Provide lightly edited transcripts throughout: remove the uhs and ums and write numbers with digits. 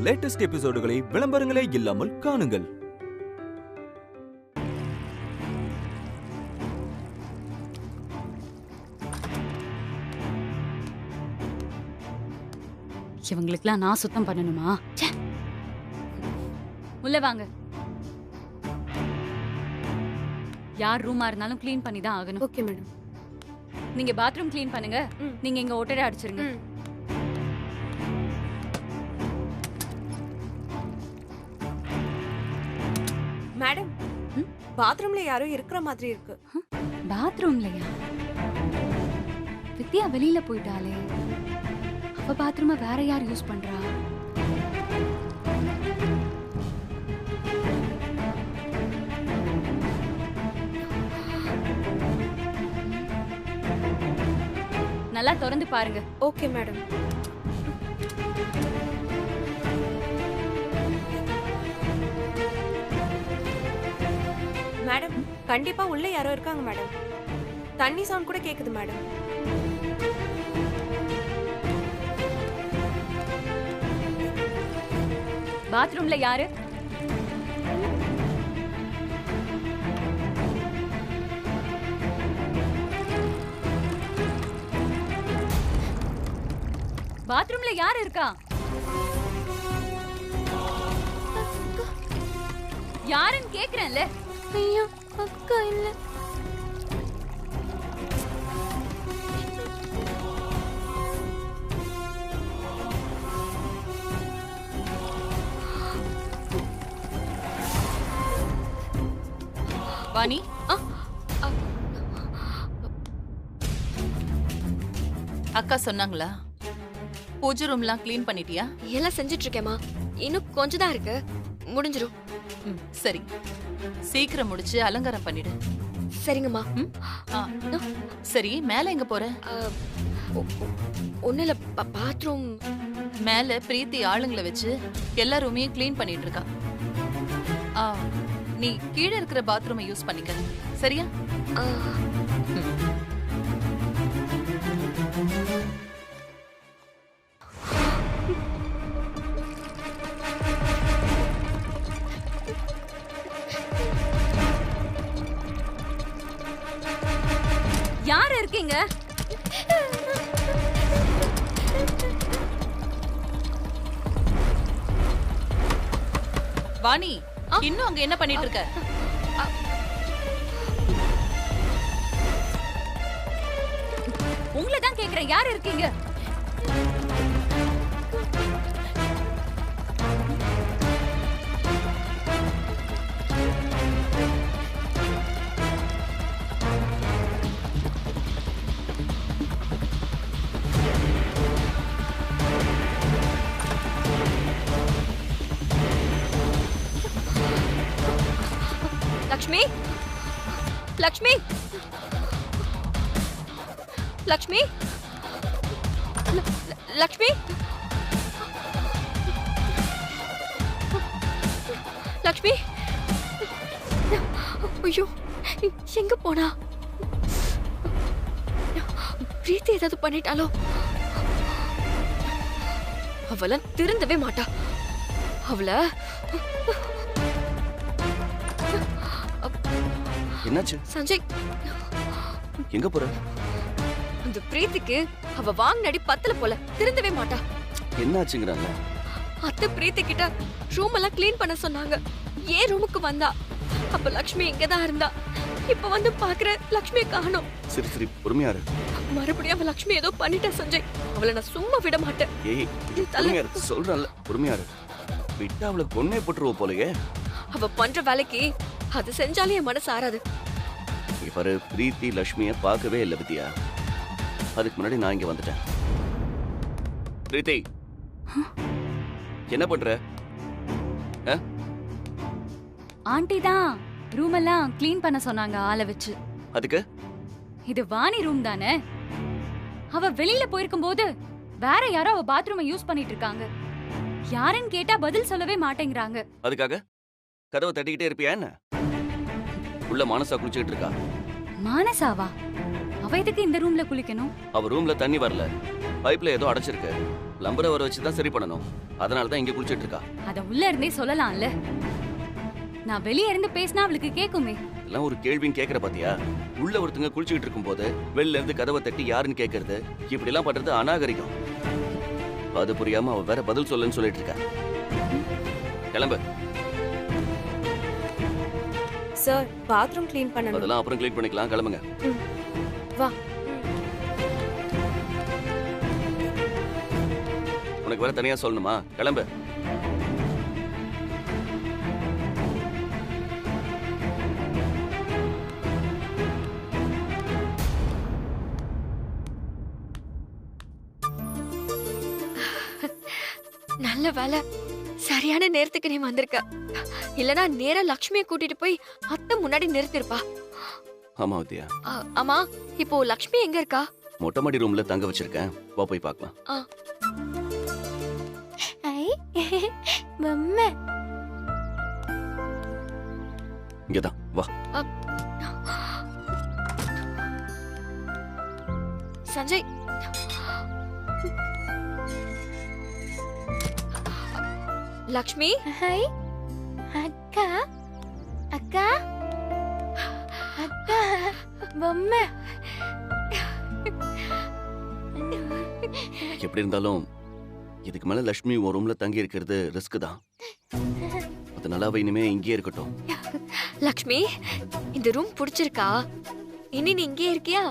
Latest எபிசோடுகளை விளம்பரங்களே இல்லாமல் காணுங்கள். இவங்களுக்குலாம் நான் சுத்தம் பண்ணணுமா? உள்ள வாங்க. யார் ரூமா இருந்தாலும் க்ளீன் பண்ணி தான் ஆகணும். Okay madam. நீங்க பாத்ரூம் க்ளீன் பண்ணுங்க. நீங்க இங்க ஒட்டடை அடிச்சிருங்க. மேடம், பாத்ரூம்ல யாரோ இருக்கிற மாதிரி இருக்கு. பாத்ரூம்லயா? வித்யா வெளியில போயிட்டாளே. அவ பாத்ரூம வேற யார் யூஸ் பண்றா? நல்லா திறந்து பாருங்க. Okay madam. மேடம், கண்டிப்பா உள்ள யாரோ இருக்காங்க மேடம். தண்ணி சவுண்ட் கூட கேக்குது மேடம். பாத்ரூம்ல யாரு? பாத்ரூம்ல யார் இருக்கா? யாருன்னு கேக்குறேன்ல. ஐயோ, அக்கா இல்ல. வாணி, அக்கா சொன்னாங்களா? பூஜை ரூம்லாம் க்ளீன் பண்ணிட்டியா? எல்லாம் செஞ்சிட்டு இருக்கேம்மா. இன்னும் கொஞ்சம் தான் இருக்கு, முடிஞ்சிரும். சரி, சீக்கிரம் முடிச்சு அலங்காரம் பண்ணிடு. சரிங்கம்மா. சரி, மேல எங்க போற? ஒண்ணு இல்ல, பாத்ரூம் மேல பிரீத்தி ஆளுங்களை வச்சு எல்லா ரூமையும் க்ளீன் பண்ணிட்டு இருக்கா. நீ கீழே இருக்கிற பாத்ரூமை யூஸ் பண்ணிக்க, சரியா? யார் இருக்கீங்க? வாணி, இன்னும் அங்க என்ன பண்ணிட்டு இருக்க? உங்களை தான் கேக்குறேன், யார் இருக்கீங்க? லக்ஷ்மி, லக்ஷ்மி, லக்ஷ்மி, லக்ஷ்மி, லக்ஷ்மி. ஐயோ, எங்க போனா? பிரீத்தி ஏதாவது பண்ணிட்டாலோ? அவள திருந்தவே மாட்டா. அவள என்னாச்சு சஞ்சய்? எங்க போற? அந்த பிரீத்திக்கு அவ வாங்கினடி பத்தல போல, திருந்தவே மாட்டா. என்னாச்சுங்கறாங்க? அத்தை பிரீத்தி கிட்ட ரூம் எல்லாம் க்ளீன் பண்ண சொன்னாங்க. ஏன் ரூமுக்கு வந்தா? அப்ப லக்ஷ்மி இங்கதான் இருந்தா. இப்ப வந்து பாக்குற லக்ஷ்மியை காணோம். சரி சரி, பொறுமையா இரு. மறுபடியும் அவ லக்ஷ்மி ஏதோ பண்ணிட்டா சஞ்சய். அவளை நான் சும்மா விட மாட்டேன். ஏய், பொறுமையா இரு, சொல்றேன்ல, பொறுமையா இரு. விட்டா அவளை கொன்னே போட்டுருவ போலயே. அவ பண்ற வேலைக்கு அது செஞ்சாலே என் மனசு ஆறாது. இவரு பிரீத்தி லட்சுமிய பார்க்கவே இல்லை வித்யா. அதுக்கு முன்னாடி நான் இங்க வந்துட்டேன். பிரீத்தி, என்ன பண்ற? ஆண்டி தான் ரூம் எல்லாம் க்ளீன் பண்ண சொன்னாங்க ஆளை வச்சு. அதுக்கு இது வாணி ரூம் தானே? அவ வெளியில போயிருக்கும் போது வேற யாரோ அவ பாத்ரூமை யூஸ் பண்ணிட்டு இருக்காங்க. யாருன்னு கேட்டா பதில் சொல்லவே மாட்டேங்கிறாங்க. அதுக்காக கதவை தட்டிக்கிட்டே இருப்பியா என்ன? உள்ள மானசா குளிச்சுக்கிட்டு இருக்கா. மானசாவா? அவ எதுக்கு இந்த ரூம்ல குளிக்கணும்? அவ ரூம்ல தண்ணி வரல, பைப்ல ஏதோ அடைச்சிருக்கு. பிளம்பரை வர வச்சு தான் சரி பண்ணணும். அதனால தான் இங்க குளிச்சிட்டு இருக்கா. அத உள்ள இருந்தே சொல்லலாம்ல. நான் வெளிய இருந்து பேசினா அவளுக்கு கேக்குமே. எல்லாம் ஒரு கேள்வின்னு கேக்குற பாத்தியா? உள்ள ஒருத்தங்க குளிச்சுட்டு இருக்கும்போது வெளில இருந்து கதவை தட்டி யாருன்னு கேக்குறது, இப்படி எல்லாம் பண்றது அநாகரிகம். அது புரியாம அவ வேற பதில் சொல்லுன்னு சொல்லிட்டு இருக்கா. கிளம்பு. சார் பாத்ரூம் க்ளீன் பண்ணணும். அதெல்லாம் அப்புறம் க்ளீன் பண்ணிக்கலாம். கிளம்புங்க. வா. உனக்கு வேற தனியா சொல்லணுமா? கிளம்பு. நல்ல வேலை, சரியான நேரத்துக்கு நீ வந்திருக்க. இல்லனா நேரா லக்ஷ்மியை கூட்டிட்டு போய் அத்தை முன்னாடி நிறுத்திருப்பா. ஆமா வித்யா. ஆமா, இப்போ லக்ஷ்மி எங்க இருக்கா? மொட்டை மாடி ரூம்ல தங்க வச்சிருக்கேன். வா போய் பார்க்கலாம். இங்கதான் வா. சஞ்சய், லக்ஷ்மி. ஹாய் அக்கா. அக்கா அக்கா பொம்மை. எப்படி இருந்தாலும் இதுக்கு மேல லட்சுமி ஒரு ரூம்ல தங்கி இருக்கிறது ரிஸ்க் தான். அதனால அவ இனிமே இங்கேயே இருக்கட்டும். லக்ஷ்மி, இந்த ரூம் பிடிச்சிருக்கா? இனி நீ இங்கே இருக்கியா?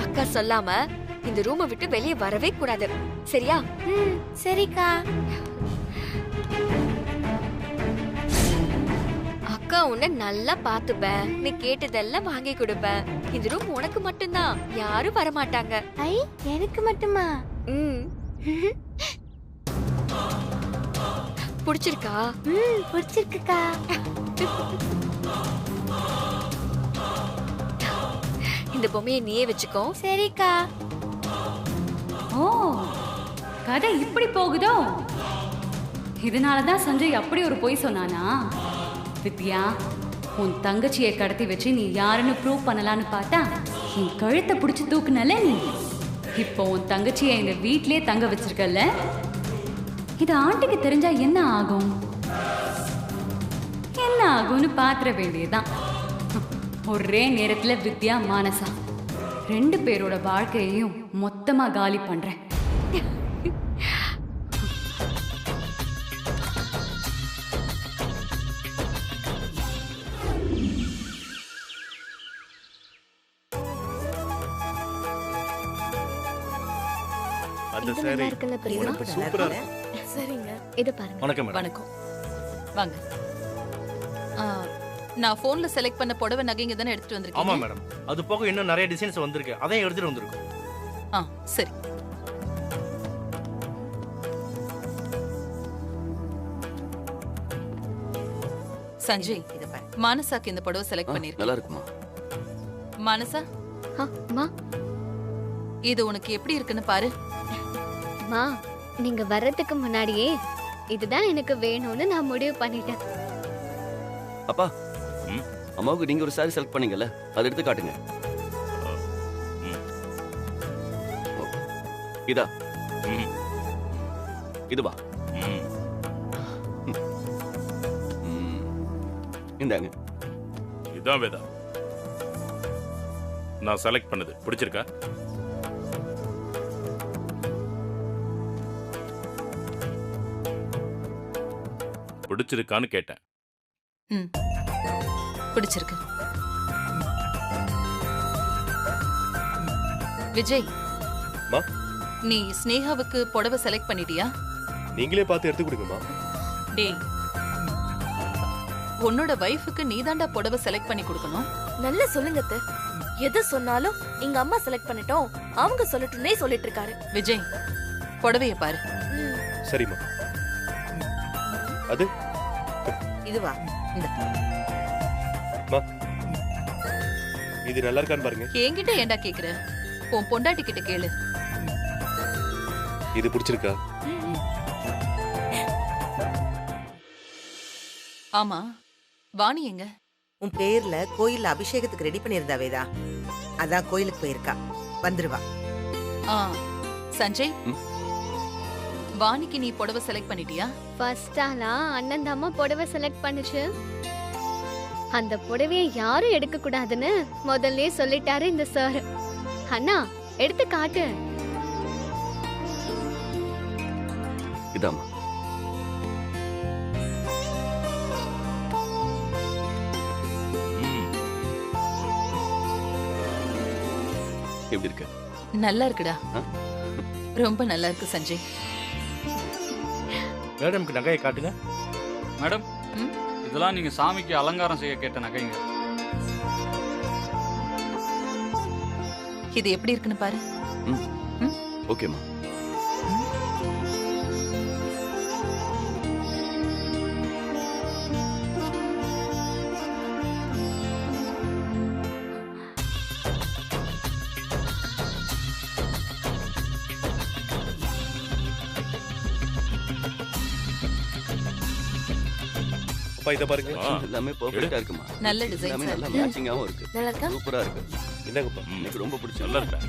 அக்கா சொல்லாம இந்த ரூமை விட்டு வெளியே வரவே கூடாது, சரியா? சரிக்கா. அக்கா உன்னை நல்லா பாத்துப்பேன், நீ கேட்டதெல்லாம் வாங்கி கொடுப்பேன். இந்த ரூம் உனக்கு மட்டும்தான், யாரும் வரமாட்டாங்க. ஐ, எனக்கு மட்டுமா? பிடிச்சிருக்கா? பிடிச்சிருக்குக்கா. இந்த பொம்மையை நீயே வச்சுக்கோ. சரிக்கா. ஓ, கதை இப்படி போகுதோ? இதனாலதான் சஞ்சய் அப்படி ஒரு பொய் சொன்னானா? வித்யா, உன் தங்கச்சியை கடத்தி வச்சு நீ யாருன்னு ப்ரூவ் பண்ணலான்னு பார்த்தா என் கழுத்தை பிடிச்சி தூக்குனல நீ. இப்போ உன் தங்கச்சியை இந்த வீட்லயே தங்க வச்சிருக்கல. இது ஆண்டிக்கு தெரிஞ்சா என்ன ஆகும்? என்ன ஆகும்னு பாத்திர வேண்டியதுதான். ஒரே நேரத்துல வித்யா, மானசா 2 பேரோட வாழ்க்கையையும் மொத்தமா காலி பண்றேன். அந்த இது சாரி நல்லா இருக்குல்ல பிரியா? சூப்பரா இருக்கு. சரிங்க. இது பாருங்க. வணக்கம் மேடம். வணக்கம். வாங்க. நான் போன்ல செலக்ட் பண்ண புடவை நகைங்க தானே எடுத்துட்டு ஆமா வந்திருக்கீங்க? மேடம். அது போக இன்னும் நிறைய டிசைன்ஸ் வந்திருக்கு. அதையும் எடுத்துட்டு வந்திருக்கோம். சரி. சஞ்சய், மானசாக்கு இந்த புடவை செலக்ட் பண்ணிருக்கேன். நல்லா இருக்குமா? மானசா, அம்மா, இது உனக்கு எப்படி இருக்குன்னு பாரு. மா, நீங்க வர்றதுக்கு முன்னாடியே இதுதான் எனக்கு வேணும்னு நான் முடிவு பண்ணிட்டேன். அப்பா, அம்மாவுக்கு நீங்க ஒரு சாரி செலக்ட் பண்ணீங்கல்ல, அதை எடுத்து காட்டுங்க. இதா, இதுவா? இந்தாங்க. இதான் வேதா, நான் செலக்ட் பண்ணது பிடிச்சிருக்கா? பிடிச்சிருக்கான்னு கேட்டேன். பிடிச்சிருக்கு. விஜய், மா, நீ ஸ்னேகாவுக்கு புடவை செலக்ட் பண்ணிட்டியா? நீங்களே பார்த்து எடுத்து கொடுங்கம்மா. டேய், உன்னோட வைஃபுக்கு நீதாண்டா புடவை செலக்ட் பண்ணி கொடுக்கணும். நல்லா சொல்லுங்க அத்தை. எது சொன்னாலும் எங்க அம்மா செலக்ட் பண்ணிட்டோம், அவங்க சொல்லட்டும்னே சொல்லிட்டு இருக்காரு. விஜய், புடவைய பாரு. சரிம்மா. அது இதுவா? இந்த மா, இது நல்லா இருக்கான்னு பாருங்க. என்கிட்ட ஏன்டா கேக்குற? உன் பொண்டாட்டி கிட்ட கேளு. இது பிடிச்சிருக்கா? ஆமா, வாணி எங்க? உன் பேர்ல கோயில்ல அபிஷேகத்துக்கு ரெடி பண்ணியிருந்தா வேதா. அதான் கோயிலுக்கு போயிருக்கா, வந்துருவா. ஆ சஞ்சய், ம். வாணிக்கு நீ புடவை செலக்ட் பண்ணிட்டியா? ஃபர்ஸ்ட் ஆளா அண்ணன் தாம்மா புடவை செலக்ட் பண்ணுச்சு. அந்த புடவைய யாரும் எடுக்க கூடாதுன்னு முதல்ல சொல்லிட்டாரு இந்த சார். அண்ணா எடுத்து காட்டு. இதாம்மா. எப்படி இருக்கு? நல்லா இருக்குடா. ஆ? ரொம்ப நல்லா இருக்கு சஞ்சய். மேடம்க்கு நகையை காட்டுங்க. மேடம், ம்? இதெல்லாம் நீங்க சாமிக்கு அலங்காரம் செய்ய கேட்ட நகைங்க. இது எப்படி இருக்குன்னு பாரு. ஓகேம்மா. அப்பா இதை பாருங்க. எல்லாமே பெர்ஃபெக்ட்டா இருக்குமா. நல்ல டிசைன் எல்லாமே சார். நல்லா மேட்சிங்காவும் இருக்கு. நல்லா இருக்கா? சூப்பரா இருக்கு. என்னங்கப்பா? எனக்கு ரொம்ப பிடிச்சது. நல்லா இருக்கா?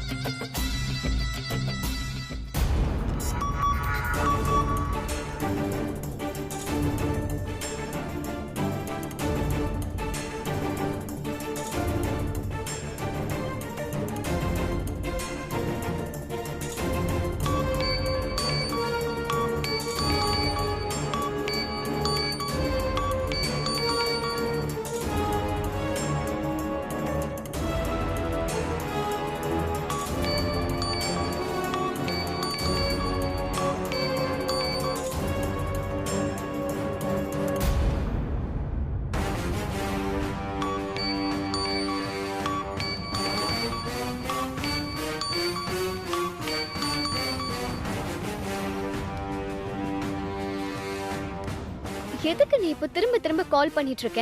எதுக்கு நீ இப்ப திரும்ப திரும்ப கால் பண்ணிட்டு இருக்க?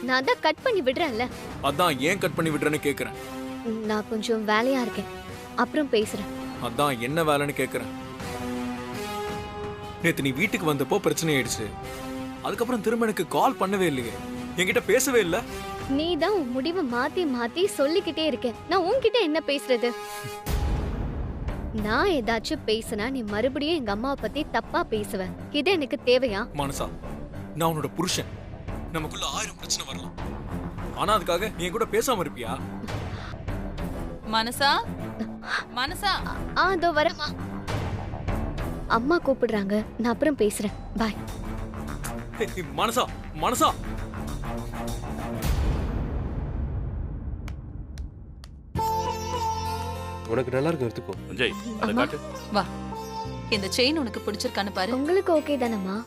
நான் தான் கட் பண்ணி விடுறேன்ல. அதான் ஏன் கட் பண்ணி விடுறேன்னு கேக்குறேன். நான் கொஞ்சம் வேலையா இருக்கேன், அப்புறம் பேசுறேன். அதான் என்ன வேலைன்னு கேக்குறேன். நேத்து நீ வீட்டுக்கு வந்தப்போ பிரச்சனை ஆயிடுச்சு. அதுக்கப்புறம் திரும்ப எனக்கு கால் பண்ணவே இல்லையே, என்கிட்ட பேசவே இல்ல. நீ தான் உன் முடிவை மாத்தி மாத்தி சொல்லிக்கிட்டே இருக்க. நான் உன்கிட்ட என்ன பேசுறது? நான் ஏதாச்சும் பேசினா நீ மறுபடியும் எங்க அம்மாவை பத்தி தப்பா பேசுவ. இது எனக்கு தேவையா? மனசா, நான் உன்னோட புருஷன். நமக்குள்ள 1000 பிரச்சனை வரலாம். ஆனா அதுக்காக நீ என் கூட பேசாம இருப்பியா? மனசா, மனசா. அதோ வரமா. அம்மா கூப்பிடுறாங்க, நான் அப்புறம் பேசுறேன். பாய். மனசா, மனசா. உனக்கு நல்லா இருக்கு, எடுத்துக்கோ. சஞ்சய், அதை அம்மா. காட்டு. வா, இந்த செயின் உனக்கு பிடிச்சிருக்கான்னு பாரு. உங்களுக்கு ஓகே தானம்மா?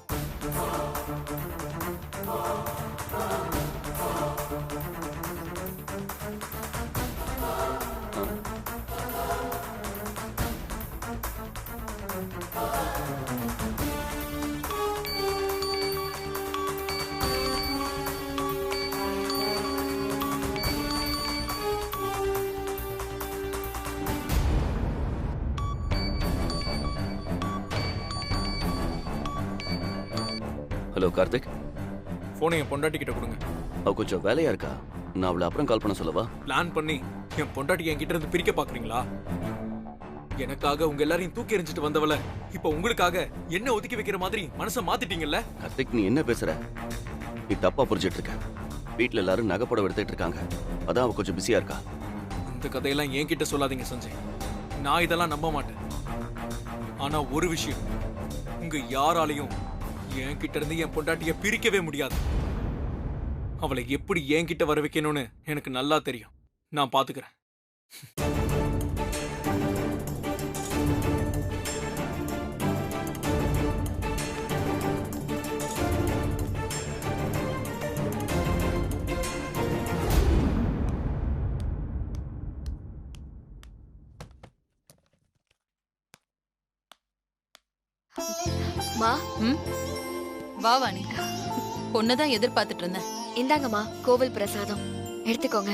ஹலோ கார்த்திக். போனை என் பொண்டாட்டி கிட்ட கொடுங்க. அவ கொஞ்சம் வேலையா இருக்கா, நான் அவளை அப்புறம் கால் பண்ண சொல்லவா? பிளான் பண்ணி என் பொண்டாட்டி என்கிட்ட இருந்து பிரிக்க பாக்குறீங்களா? எனக்காக உங்க எல்லாரையும் தூக்கி எறிஞ்சிட்டு வந்தவள இப்ப உங்களுக்காக என்ன ஒதுக்கி வைக்கிற மாதிரி மனசை மாத்திட்டீங்கல்ல? கார்த்திக், நீ என்ன பேசுற? நீ தப்பா புரிஞ்சிட்டு இருக்க. வீட்டுல எல்லாரும் நகைப்படம் எடுத்துட்டு இருக்காங்க, அதான் அவ கொஞ்சம் பிஸியா இருக்கா. இந்த கதையெல்லாம் என்கிட்ட சொல்லாதீங்க சஞ்சய், நான் இதெல்லாம் நம்ப மாட்டேன். ஆனா ஒரு விஷயம், உங்க யாராலையும் என்கிட்ட இருந்து என் பொண்டாட்டிய பிரிக்கவே முடியாது. அவளை எப்படி என்கிட்ட வர வைக்கணும்னு எனக்கு நல்லா தெரியும். நான் பாத்துக்கிறேன். மா, வா வாணி, பொண்ணுதான் எதிர்பார்த்துட்டு இருந்தேன். இந்தாங்கம்மா கோவில் பிரசாதம், எடுத்துக்கோங்க.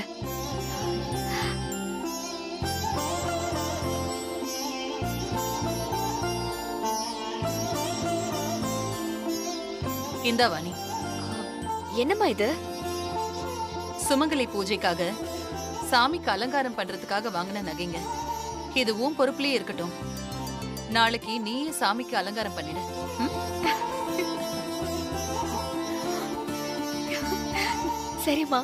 இந்தா வாணி. என்னம்மா இது? சுமங்கலி பூஜைக்காக சாமிக்கு அலங்காரம் பண்றதுக்காக வாங்கின நகைங்க. இது உன் பொறுப்புலயே இருக்கட்டும். நாளைக்கு நீயே சாமிக்கு அலங்காரம் பண்ணிடு. சரிம்மா.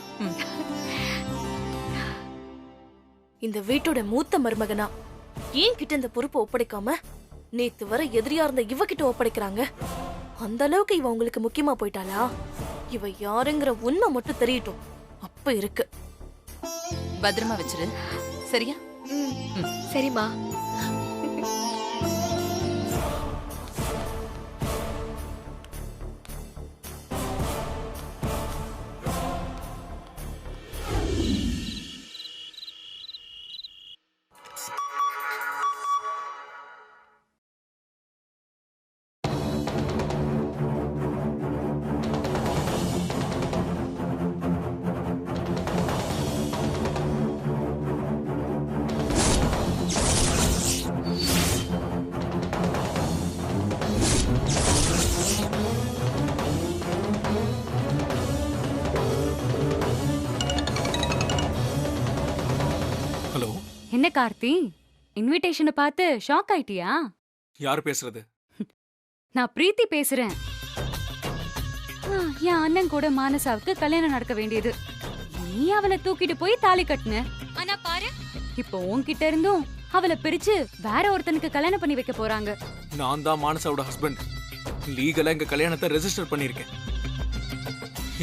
இந்த வீட்டோட மூத்த மருமகனா ஏன் கிட்ட இந்த பொறுப்பை ஒப்படைக்காம நேத்து வர எதிரியா இருந்த இவகிட்ட ஒப்படைக்கிறாங்க? அந்த அளவுக்கு இவ உங்களுக்கு முக்கியமா போயிட்டாளா? இவ யாருங்கிற உண்மை மட்டும் தெரியட்டும், அப்ப இருக்கு. பத்திரமா வச்சிரு, சரியா? சரிம்மா. என்ன கார்த்தி, இன்விடேஷனை பார்த்து ஷாக் ஆயிட்டியா? யார் பேசுறது? நான் பிரீத்தி பேசுறேன். என் அண்ணன் கூட மானசாவுக்கு கல்யாணம் நடக்க வேண்டியது. நீ அவளை தூக்கிட்டு போய் தாலி கட்டுன. ஆனா பாரு, இப்போ உன்கிட்ட இருந்தும் அவளை பிரிச்சு வேற ஒருத்தனுக்கு கல்யாணம் பண்ணி வைக்க போறாங்க. நான் தான் மானசாவோட ஹஸ்பண்ட். லீகலா எங்க கல்யாணத்தை ரெஜிஸ்டர் பண்ணிருக்கேன்.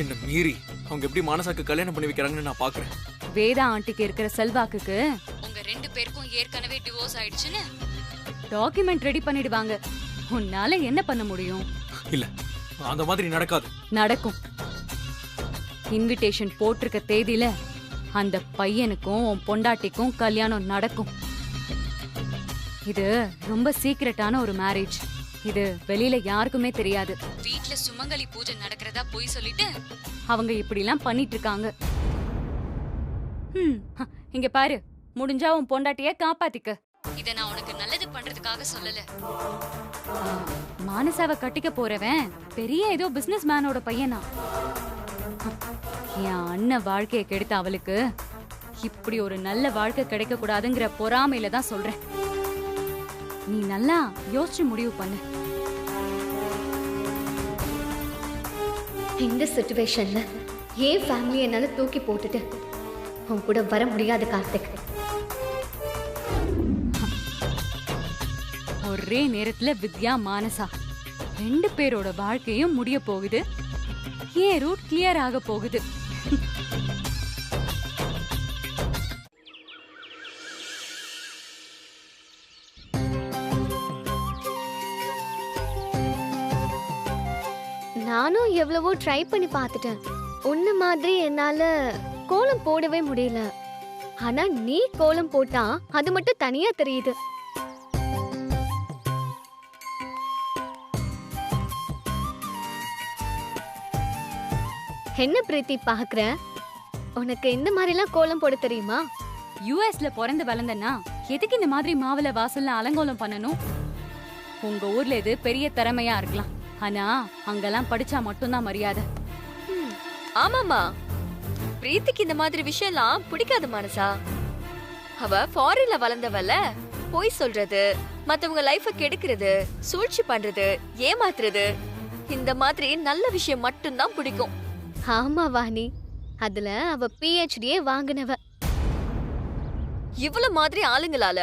என்ன மீறி அவங்க எப்படி மானசாக்கு கல்யாணம் பண்ணி வைக்கிறாங்கன்னு நான் பாக்குறேன். வேதா ஆண்டிக்கு இருக்கிற செல்வாக்குக்கு உங்க 2 பேருக்கும் ஏற்கனவே டிவோர்ஸ் ஆயிடுச்சுன்னு டாக்குமெண்ட் ரெடி பண்ணிடுவாங்க. உன்னால என்ன பண்ண முடியும்? இல்ல, அந்த மாதிரி நடக்காது. நடக்கும். இன்விடேஷன் போட்டிருக்க தேதியில அந்த பையனுக்கும் உன் பொண்டாட்டிக்கும் கல்யாணம் நடக்கும். இது ரொம்ப சீக்ரெட்டான ஒரு மேரேஜ். இது வெளியில யாருக்குமே தெரியாது. வீட்ல சுமங்கலி பூஜை நடக்கிறதா போய் சொல்லிட்டு அவங்க இப்படி எல்லாம் பண்ணிட்டு இருக்காங்க. இங்க பாரு, முடிஞ்சா உன் பொண்டாட்டிய காப்பாத்திக்க. இத நான் உனக்கு நல்லது பண்றதுக்காக சொல்லல. மானசாவை கட்டிக்க போறவன் பெரிய ஏதோ பிசினஸ் மேனோட பையனா. என் அண்ணன் வாழ்க்கையை கெடுத்த அவளுக்கு இப்படி ஒரு நல்ல வாழ்க்கை கிடைக்க கூடாதுங்கிற பொறாமையில தான் சொல்றேன். நீ நல்லா யோசிச்சு முடிவு பண்ணு. இந்த சிச்சுவேஷன்ல ஏன் ஃபேமிலி என்னால தூக்கி போட்டுட்டு உன் கூட வர முடியாது கார்த்திக். ஒரே நேரத்துல வித்யா மானசா 2 பேரோட வாழ்க்கையும் முடிய போகுது. ஏன் ரூட் கிளியர் ஆக போகுது. நானும் எவ்வளவோ ட்ரை பண்ணி பார்த்துட்டேன். உன்ன மாதிரி என்னால கோலம் போடவே முடியல. ஆனா நீ கோலம் போட்டா அது மட்டும் தனியா தெரியுது. என்ன பிரீத்தி பாக்குற? உனக்கு இந்த மாதிரி எல்லாம் கோலம் போட தெரியுமா? யுஎஸ்ல பிறந்து வளர்ந்தனா எதுக்கு இந்த மாதிரி மாவுல வாசல்ல அலங்கோலம் பண்ணணும்? உங்க ஊர்ல இது பெரிய திறமையா இருக்கலாம். ஆனா அங்கெல்லாம் படிச்சா மட்டும்தான் மரியாதை. ஆமாமா, பிரீத்திக்கு இந்த மாதிரி விஷயம்லாம் பிடிக்காது மானசா. அவ ஃபாரின்ல வளர்ந்தவல்ல. போய் சொல்றது, மத்தவங்க லைஃப கெடுக்கிறது, சூழ்ச்சி பண்றது, ஏமாத்துறது, இந்த மாதிரி நல்ல விஷயம் மட்டும்தான் பிடிக்கும். ஆமா வாணி, அதுல அவ PhD வாங்கினவ. இவ்வளவு மாதிரி ஆளுங்களால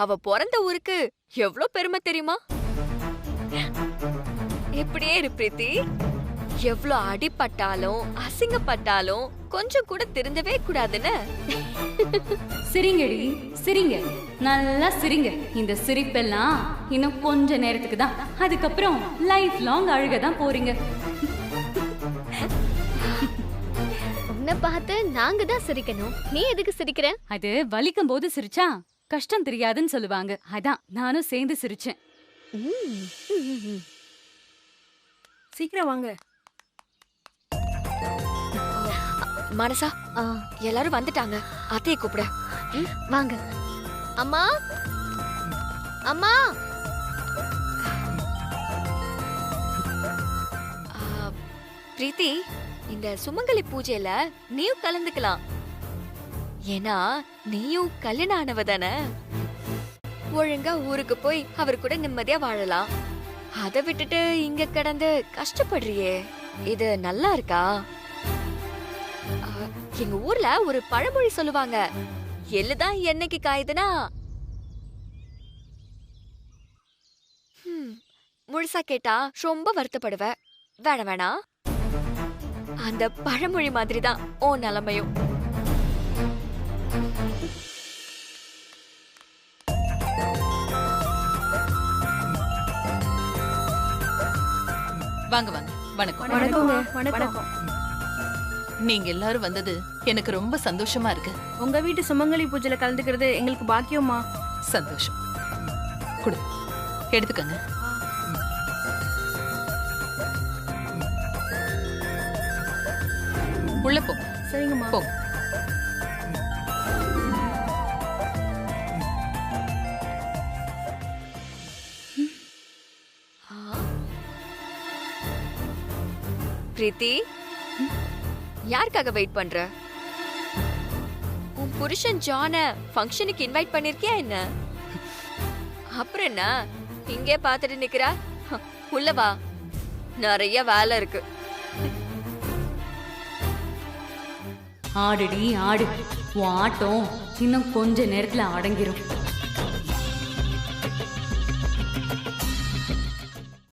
அவ பிறந்த ஊருக்கு எவ்வளவு பெருமை தெரியுமா? எப்படியே இரு பிரீத்தி, எவ்வளவு அடிபட்டாலும் அசிங்கப்பட்டாலும் கொஞ்சம் கூட திருந்தவே கூடாதுன்னு. சிரிங்கடி சிரிங்க, நல்லா சிரிங்க. இந்த சிரிப்பெல்லாம் இன்னும் கொஞ்ச நேரத்துக்கு தான். அதுக்கப்புறம் லைஃப் லாங் அழுக தான் போறீங்க. உன்னை பார்த்து நாங்க தான் சிரிக்கணும், நீ எதுக்கு சிரிக்கிற? அது வலிக்கும் போது சிரிச்சா கஷ்டம் தெரியாதுன்னு சொல்லுவாங்க. அதான் நானும் சேர்ந்து சிரிச்சேன். சீக்கிரம் வாங்க. மனசா, எல்லாரும் வந்துட்டாங்க. அத்தையை கூப்பிட. வாங்க. அம்மா, அம்மா. பிரீத்தி, இந்த சுமங்கலி பூஜையில நீயும் கலந்துக்கலாம். ஏன்னா நீயும் கல்யாணம் ஆனவ தானே, ஒழுங்கா ஊருக்கு போய் அவர் கூட நிம்மதியா வாழலாம். அதை விட்டுட்டு இங்க கிடந்து கஷ்டப்படுறியே, இது நல்லா இருக்கா? எங்க ஊர்ல ஒரு பழமொழி சொல்லுவாங்க, எள்ளுதான் என்னைக்கு காயுதுன்னா முழுசா கேட்டா ரொம்ப வருத்தப்படுவ. வேணாம் வேணாம், அந்த பழமொழி மாதிரிதான் ஓ நிலைமையும். வாங்க வாங்க. வணக்கம். வணக்கம். நீங்க எல்லாரும் வந்தது எனக்கு ரொம்ப சந்தோஷமா இருக்கு. உங்க வீட்டு சுமங்கலி பூஜையில கலந்துக்கிறது எங்களுக்கு பாக்கியமா? சந்தோஷம். குடு, எடுத்துக்கங்க. உள்ள போ. சரிங்கம்மா. போ. பிரீத்தி, யாருக்காக வெயிட் பண்ற? உன் புருஷன் ஜான ஃபங்க்ஷனுக்கு இன்வைட் பண்ணிருக்கியா என்ன? அப்புறம் என்ன இங்கே பார்த்துட்டு நிக்கிறா? உள்ள வா, நிறைய வேலை இருக்கு. ஆடுடி ஆடு, உன் ஆட்டம் இன்னும் கொஞ்ச நேரத்துல அடங்கிரும்.